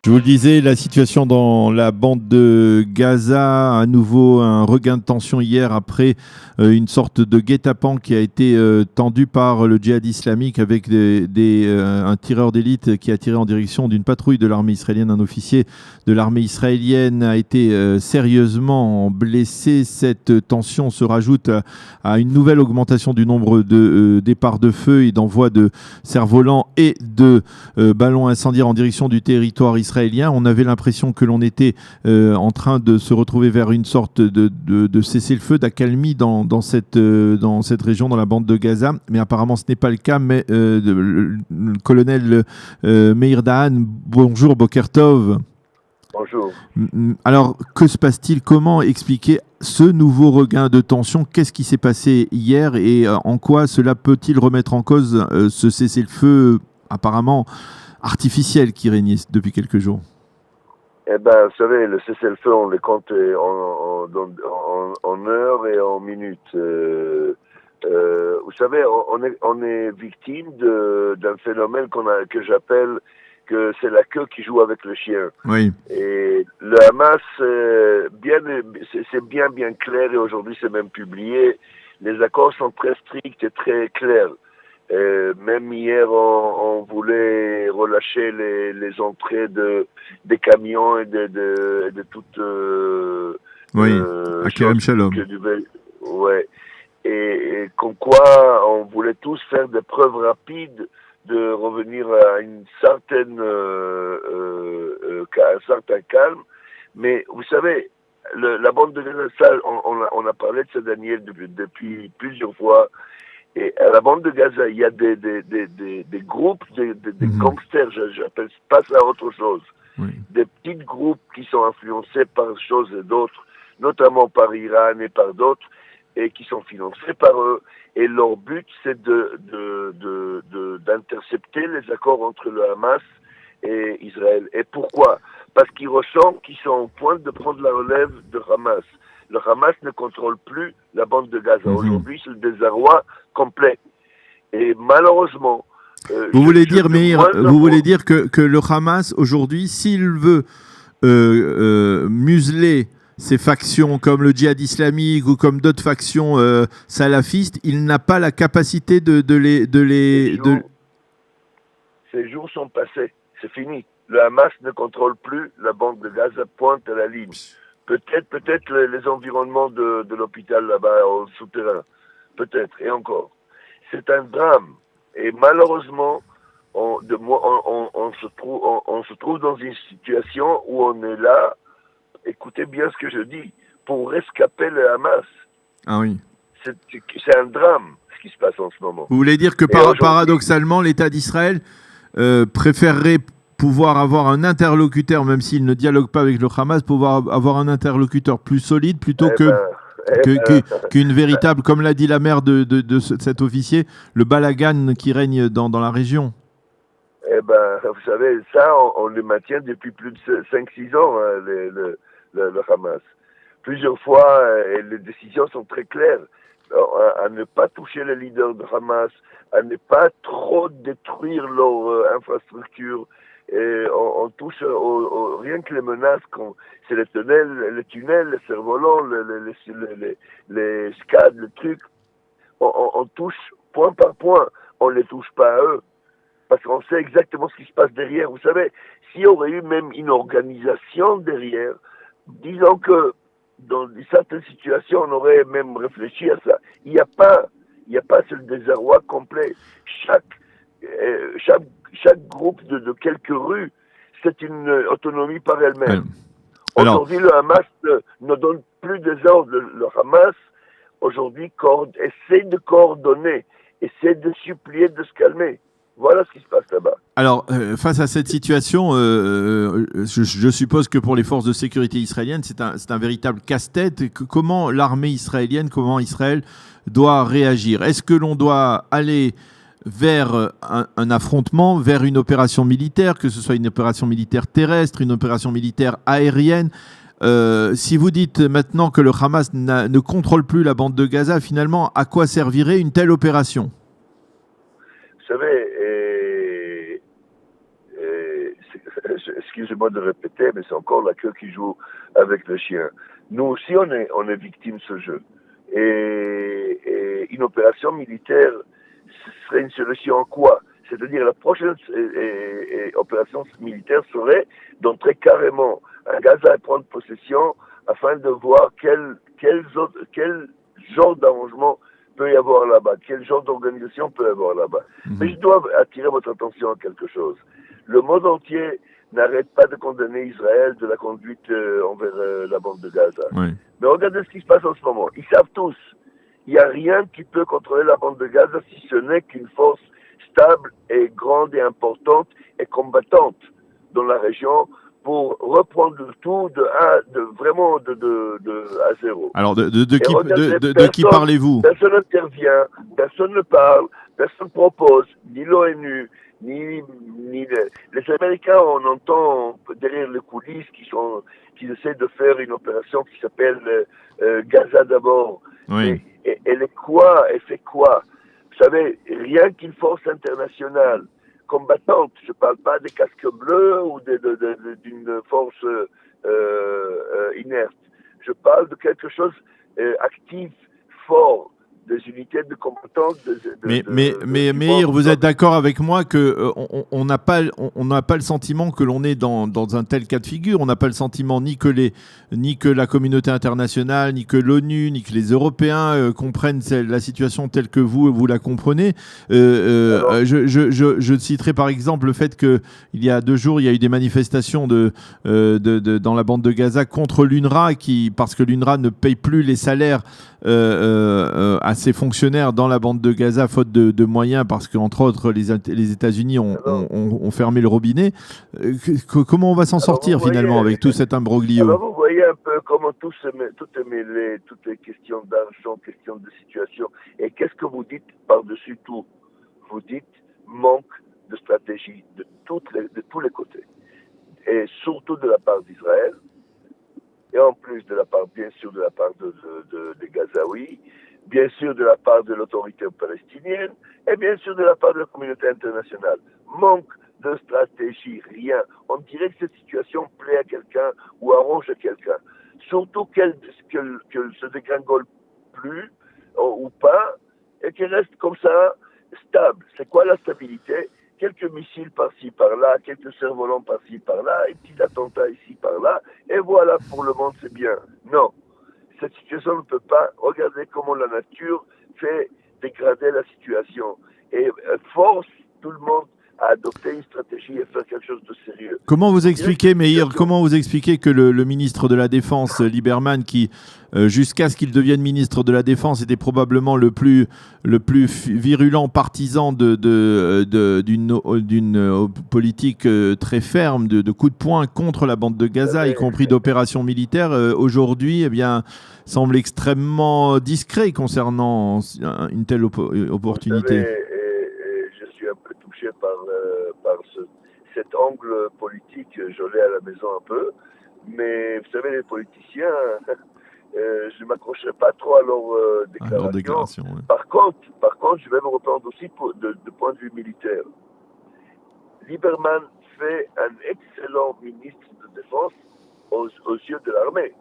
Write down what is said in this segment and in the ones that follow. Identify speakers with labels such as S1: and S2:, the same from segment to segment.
S1: Je vous le disais, la situation dans la bande de Gaza, à nouveau un regain de tension hier après une sorte de guet-apens qui a été tendu par le djihad islamique avec un tireur d'élite qui a tiré en direction d'une patrouille de l'armée israélienne. Un officier de l'armée israélienne a été sérieusement blessé. Cette tension se rajoute à une nouvelle augmentation du nombre de départs de feu et d'envois de cerfs-volants et de ballons incendiaires en direction du territoire israélien. On avait l'impression que l'on était en train de se retrouver vers une sorte de cessez-le-feu, d'accalmie dans cette région, dans la bande de Gaza. Mais apparemment, ce n'est pas le cas. Mais le colonel Meir Dahan, bonjour, Boker Tov.
S2: Bonjour.
S1: Alors, que se passe-t-il? Comment expliquer ce nouveau regain de tension? Qu'est-ce qui s'est passé hier et en quoi cela peut-il remettre en cause ce cessez-le-feu apparemment artificiel qui régnait depuis quelques jours?
S2: Eh ben, vous savez, le cessez-le-feu, on les compte en heures et en minutes. Vous savez, on est victime d'un phénomène que j'appelle que c'est la queue qui joue avec le chien.
S1: Oui.
S2: Et le Hamas, c'est bien clair, et aujourd'hui c'est même publié. Les accords sont très stricts et très clairs. Même hier, on voulait relâcher les entrées des camions et de toute...
S1: oui, à Kerem Shalom.
S2: Ouais. Et comme quoi, on voulait tous faire des preuves rapides de revenir à un certain calme. Mais vous savez, la bande de Gaza, on a parlé de ça, Daniel, depuis plusieurs fois. Et à la bande de Gaza, il y a des groupes, des gangsters, j'appelle pas ça autre chose.
S1: Oui.
S2: Des petits groupes qui sont influencés par choses et d'autres, notamment par Iran et par d'autres, et qui sont financés par eux. Et leur but, c'est d'intercepter les accords entre le Hamas et Israël. Et pourquoi? Parce qu'ils ressentent qu'ils sont au point de prendre la relève de Hamas. Le Hamas ne contrôle plus la bande de Gaza. Aujourd'hui, c'est le désarroi complet. Et malheureusement...
S1: Vous voulez dire que le Hamas, aujourd'hui, s'il veut museler ces factions comme le djihad islamique ou comme d'autres factions salafistes, il n'a pas la capacité
S2: Ces jours sont passés. C'est fini. Le Hamas ne contrôle plus la bande de Gaza, pointe à la ligne. Peut-être les environnements de l'hôpital là-bas au souterrain. Peut-être, et encore. C'est un drame. Et malheureusement, on se trouve dans une situation où on est là, écoutez bien ce que je dis, pour rescaper le Hamas.
S1: Ah oui.
S2: C'est un drame, ce qui se passe en ce moment.
S1: Vous voulez dire que paradoxalement, l'État d'Israël préférerait pouvoir avoir un interlocuteur, même s'il ne dialogue pas avec le Hamas, pouvoir avoir un interlocuteur plus solide plutôt qu'une véritable, comme l'a dit la mère de cet officier, le balagan qui règne dans la région.
S2: Eh ben, vous savez, ça, on le maintient depuis plus de 5-6 ans, hein, le Hamas. Plusieurs fois, et les décisions sont très claires, à ne pas toucher les leaders de Hamas, à ne pas trop détruire leur infrastructure. Et on touche rien que les menaces, c'est les tunnels, les cerfs-volants, les SCAD, le truc. On touche point par point. On ne les touche pas à eux. Parce qu'on sait exactement ce qui se passe derrière. Vous savez, s'il y aurait eu même une organisation derrière, disons que dans certaines situations, on aurait même réfléchi à ça. Il n'y a pas ce désarroi complet. Chaque groupe de quelques rues, c'est une autonomie par elle-même. Aujourd'hui, le Hamas ne donne plus des ordres. Le Hamas, aujourd'hui, essaie de coordonner, essaie de supplier, de se calmer. Voilà ce qui se passe là-bas.
S1: Alors, face à cette situation, je suppose que pour les forces de sécurité israéliennes, c'est un véritable casse-tête. Comment l'armée israélienne, comment Israël doit réagir? Est-ce que l'on doit aller vers un affrontement, vers une opération militaire, que ce soit une opération militaire terrestre, une opération militaire aérienne? Si vous dites maintenant que le Hamas ne contrôle plus la bande de Gaza, finalement, à quoi servirait une telle opération?
S2: Vous savez, excusez-moi de répéter, mais c'est encore la queue qui joue avec le chien. Nous aussi, on est victime de ce jeu. Et une opération militaire serait une solution en quoi? C'est-à-dire la prochaine opération militaire serait d'entrer carrément à Gaza et prendre possession afin de voir quel genre d'arrangement peut y avoir là-bas, quel genre d'organisation peut y avoir là-bas. Mais je dois attirer votre attention à quelque chose. Le monde entier n'arrête pas de condamner Israël de la conduite envers la bande de Gaza.
S1: Oui.
S2: Mais regardez ce qui se passe en ce moment. Ils savent tous, il n'y a rien qui peut contrôler la bande de Gaza si ce n'est qu'une force stable et grande et importante et combattante dans la région pour reprendre le tout vraiment à zéro.
S1: Alors, de qui parlez-vous?
S2: Personne n'intervient, personne ne parle, personne ne propose, ni l'ONU, ni les Américains. On entend derrière les coulisses qu'ils essaient de faire une opération qui s'appelle Gaza d'abord.
S1: Oui.
S2: Et elle est quoi? Elle fait quoi? Vous savez, rien qu'une force internationale combattante, je ne parle pas des casques bleus ou d'une force inerte, je parle de quelque chose actif, fort, des unités de combattants.
S1: Mais Meir, vous êtes d'accord avec moi que on n'a pas le sentiment que l'on est dans un tel cas de figure. On n'a pas le sentiment ni que la communauté internationale, ni que l'ONU, ni que les Européens comprennent la situation telle que vous la comprenez. Je citerai par exemple le fait que il y a 2 jours, il y a eu des manifestations dans la bande de Gaza contre l'UNRWA parce que l'UNRWA ne paye plus les salaires à ses fonctionnaires dans la bande de Gaza faute de moyens parce qu'entre autres les États-Unis ont fermé le robinet. Comment on va s'en sortir finalement avec tout cet imbroglio?
S2: Alors vous voyez un peu comment tout est mêlé, toutes les questions d'argent, questions de situation. Et qu'est-ce que vous dites par-dessus tout? Vous dites manque de stratégie de tous les côtés. Et surtout de la part d'Israël. Et en plus bien sûr de la part des Gazaouis, bien sûr de la part de l'autorité palestinienne, et bien sûr de la part de la communauté internationale. Manque de stratégie, rien. On dirait que cette situation plaît à quelqu'un ou arrange à quelqu'un. Surtout qu'elle se dégringole plus ou pas, et qu'elle reste comme ça, stable. C'est quoi la stabilité? Quelques missiles par-ci, par-là, quelques cerfs-volants par-ci, par-là, un petit attentat ici, par-là, et voilà, pour le monde, c'est bien. Non. Cette situation ne peut pas. Regardez comment la nature fait dégrader la situation et force tout le monde à adopter une stratégie et faire quelque chose de sérieux.
S1: Comment vous expliquez, Meir, que le ministre de la Défense, Lieberman, qui, jusqu'à ce qu'il devienne ministre de la Défense, était probablement le plus virulent partisan d'une politique très ferme, de coups de poing contre la bande de Gaza, y compris d'opérations militaires, aujourd'hui, semble extrêmement discret concernant une telle opportunité.
S2: Vous savez, je suis un peu touché par cet angle politique, je l'ai à la maison un peu, mais vous savez, les politiciens, je ne m'accrocherai pas trop à leurs déclarations.
S1: Oui.
S2: Par contre, je vais me reprendre aussi de point de vue militaire. Lieberman fait un excellent ministre de Défense aux yeux de l'armée.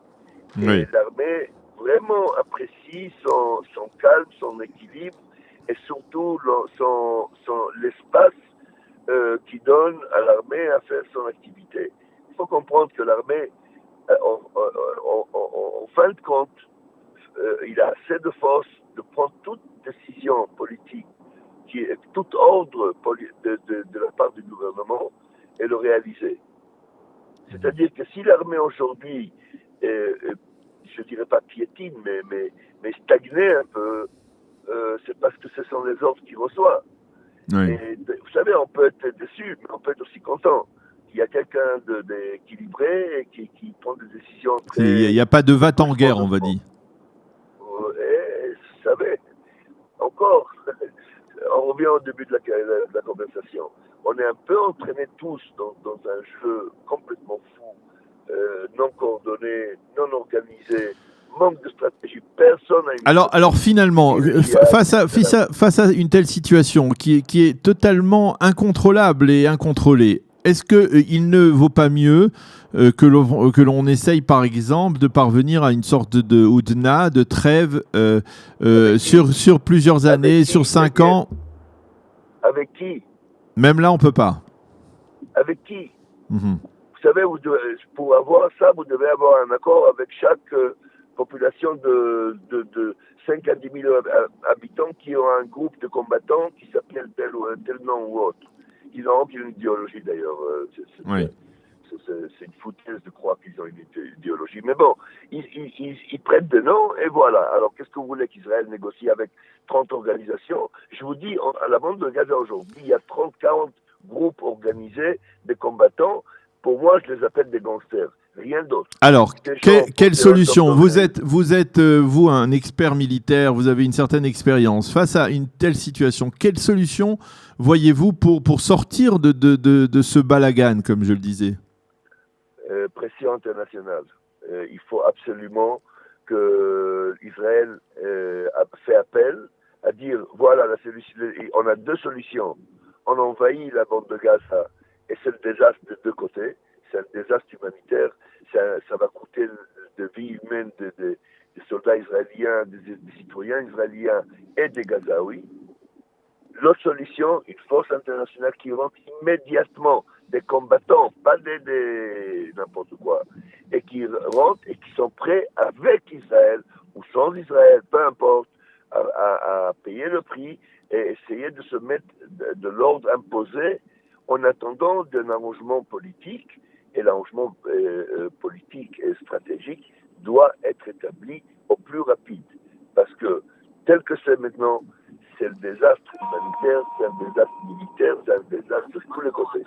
S1: Oui.
S2: Et l'armée vraiment apprécie son calme, son équilibre et surtout l'espace qui donne à l'armée à faire son activité. Il faut comprendre que l'armée, en fin de compte, il a assez de force de prendre toute décision politique, tout ordre de la part du gouvernement et le réaliser. C'est-à-dire que si l'armée aujourd'hui, je ne dirais pas piétine, mais stagnait un peu, c'est parce que ce sont les ordres qu'il reçoit.
S1: Oui.
S2: Et, vous savez, on peut être déçu, mais on peut être aussi content. Il y a quelqu'un d'équilibré et qui prend des décisions très...
S1: Il n'y a pas de va-t-en-guerre, on va dire.
S2: Et, vous savez, encore, on revient au début de la conversation. On est un peu entraînés tous dans un jeu complètement fou, non coordonné, non organisé, manque de stratégie. Personne n'a une...
S1: Alors finalement, face à une telle situation qui est totalement incontrôlable et incontrôlée, est-ce qu'il ne vaut pas mieux que l'on essaye, par exemple, de parvenir à une sorte de houdna, de trêve sur plusieurs années, sur 5 ans?
S2: Avec qui?
S1: Même là, on ne peut pas.
S2: Avec qui?
S1: Mhm.
S2: Vous savez, pour avoir ça, vous devez avoir un accord avec chaque population de 5 à 10 000 habitants qui ont un groupe de combattants qui s'appelle tel nom ou autre. Ils n'ont aucune idéologie d'ailleurs.
S1: Oui.
S2: C'est une foutaise de croire qu'ils ont une idéologie. Mais bon, ils prennent des noms et voilà. Alors qu'est-ce que vous voulez qu'Israël négocie avec 30 organisations? Je vous dis, à la bande de Gaza aujourd'hui, il y a 30-40 groupes organisés de combattants. Pour moi, je les appelle des gangsters. Rien d'autre.
S1: Alors, quelle solution? Vous êtes, vous, un expert militaire, vous avez une certaine expérience. Face à une telle situation, quelle solution voyez-vous pour sortir de ce balagan, comme je le disais?
S2: Pression internationale. Il faut absolument que Israël fait appel à dire, voilà, la solution, on a 2 solutions. On envahit la bande de Gaza et c'est le désastre de 2 côtés. C'est un désastre humanitaire. Ça va coûter de vie humaine des soldats israéliens, des citoyens israéliens et des Gazaouis. L'autre solution, une force internationale qui rentre immédiatement, des combattants, pas des n'importe quoi, et qui rentrent et qui sont prêts avec Israël ou sans Israël, peu importe, à payer le prix et essayer de se mettre de l'ordre imposé en attendant d'un arrangement politique. Et l'arrangement politique et stratégique doit être établi au plus rapide. Parce que, tel que c'est maintenant, c'est le désastre humanitaire, c'est un désastre militaire, c'est un désastre de tous les côtés.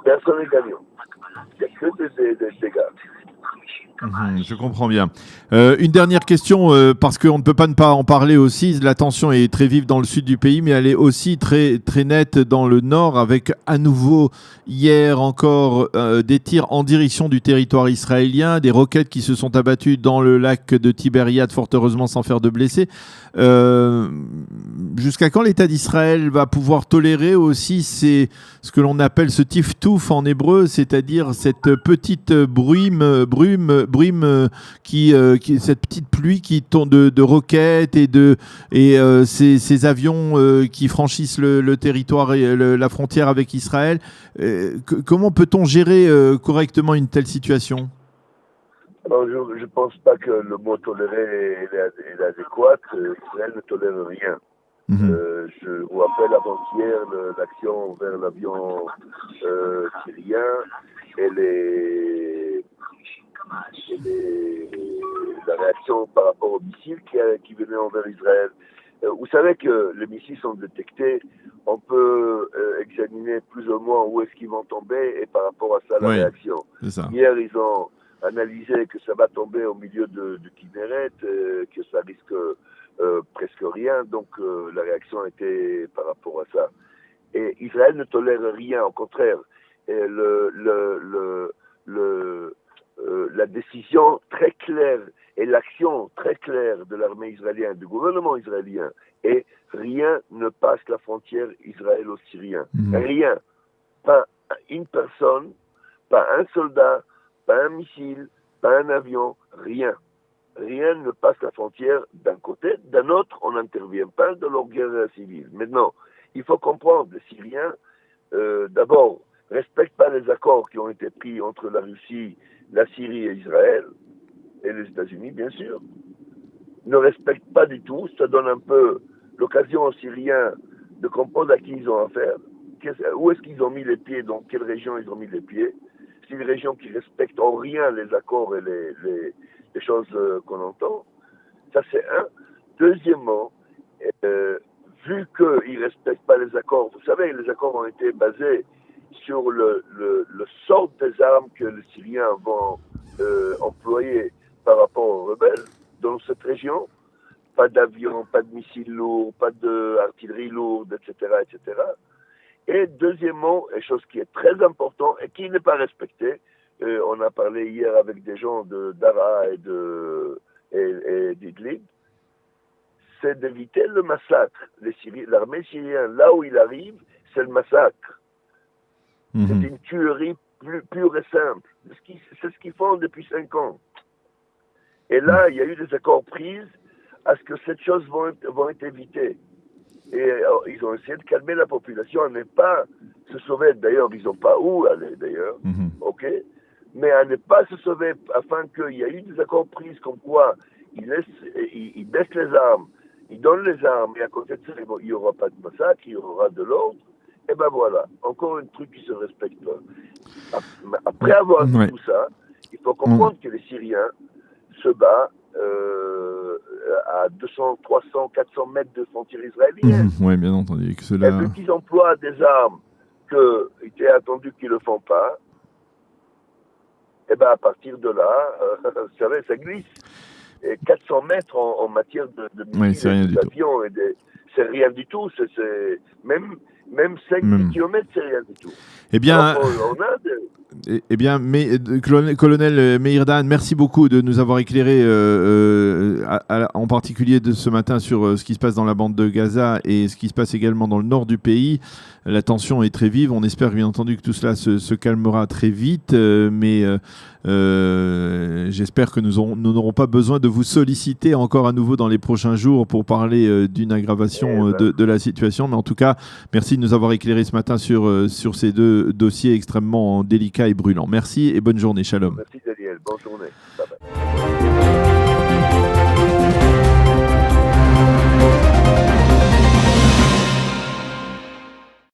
S2: Personne n'est gagnant. Il n'y a que des dégâts.
S1: Je comprends bien. Une dernière question, parce qu'on ne peut pas ne pas en parler aussi. La tension est très vive dans le sud du pays, mais elle est aussi très, très nette dans le nord, avec à nouveau, hier encore, des tirs en direction du territoire israélien, des roquettes qui se sont abattues dans le lac de Tibériade, fort heureusement sans faire de blessés. Jusqu'à quand l'État d'Israël va pouvoir tolérer aussi ce que l'on appelle ce tiftouf en hébreu, c'est-à-dire cette petite brume, cette petite pluie qui tombe de roquettes et ces avions qui franchissent le territoire et la frontière avec Israël. Comment peut-on gérer correctement une telle situation?
S2: Alors, je ne pense pas que le mot tolérer est adéquat. Israël ne tolère rien. Je vous rappelle avant-hier l'action vers l'avion syrien et la réaction par rapport aux missiles qui venaient envers Israël. Vous savez que les missiles sont détectés, on peut examiner plus ou moins où est-ce qu'ils vont tomber et par rapport à ça la réaction. Hier, ils ont analysé que ça va tomber au milieu de Kinneret, que ça risque presque rien, donc la réaction était par rapport à ça. Et Israël ne tolère rien, au contraire. Et la décision très claire et l'action très claire de l'armée israélienne, du gouvernement israélien, et rien ne passe la frontière israélo-syrienne. Rien. Pas une personne, pas un soldat, pas un missile, pas un avion, rien. Rien ne passe la frontière d'un côté, d'un autre, on n'intervient pas dans leur guerre civile. Maintenant, il faut comprendre, les Syriens, d'abord, respectent pas les accords qui ont été pris entre la Russie, la Syrie et Israël, et les États-Unis, bien sûr. Ne respectent pas du tout. Ça donne un peu l'occasion aux Syriens de comprendre à qui ils ont affaire, où est-ce qu'ils ont mis les pieds, dans quelle région ils ont mis les pieds. C'est une région qui respecte en rien les accords et les choses qu'on entend. Ça, c'est un. Deuxièmement, vu qu'ils ne respectent pas les accords, vous savez, les accords ont été basés sur le sort des armes que les Syriens vont employer par rapport aux rebelles dans cette région. Pas d'avions, pas de missiles lourds, pas d'artillerie lourde, etc., etc. Et deuxièmement, et chose qui est très importante et qui n'est pas respectée, on a parlé hier avec des gens d'Ara et d'Idlib, c'est d'éviter le massacre. L'armée syrienne, là où il arrive, c'est le massacre. C'est une tuerie pure et simple. C'est ce qu'ils font depuis 5 ans. Et là, il y a eu des accords pris à ce que cette chose vont être évitées. Et ils ont essayé de calmer la population à ne pas se sauver. D'ailleurs, ils n'ont pas où aller, d'ailleurs. OK? Mais à ne pas se sauver afin qu'il y ait eu des accords pris comme quoi ils baissent les armes, ils donnent les armes, et à côté de ça, il n'y aura pas de massacre, il y aura de l'ordre. Et ben voilà, encore un truc qui se respecte pas. Après avoir dit tout ça, il faut comprendre que les Syriens se battent à 200, 300, 400 mètres de frontière israélienne.
S1: Oui, bien entendu. Que cela...
S2: Et vu qu'ils emploient des armes qu'il était attendu qu'ils ne le font pas, et ben à partir de là, vous savez, ça glisse. Et 400 mètres en matière de missiles, d'avions, c'est rien du tout. C'est même 5 km, c'est rien du tout.
S1: Eh bien, colonel Meïr Dan, merci beaucoup de nous avoir éclairé, en particulier de ce matin, sur ce qui se passe dans la bande de Gaza et ce qui se passe également dans le nord du pays. La tension est très vive. On espère bien entendu que tout cela se calmera très vite, mais j'espère que nous n'aurons pas besoin de vous solliciter encore à nouveau dans les prochains jours pour parler d'une aggravation de la situation. Mais en tout cas, merci de nous avoir éclairé ce matin sur ces deux dossiers extrêmement délicats et brûlants. Merci et bonne journée. Shalom.
S2: Merci Daniel. Bonne journée. Bye bye.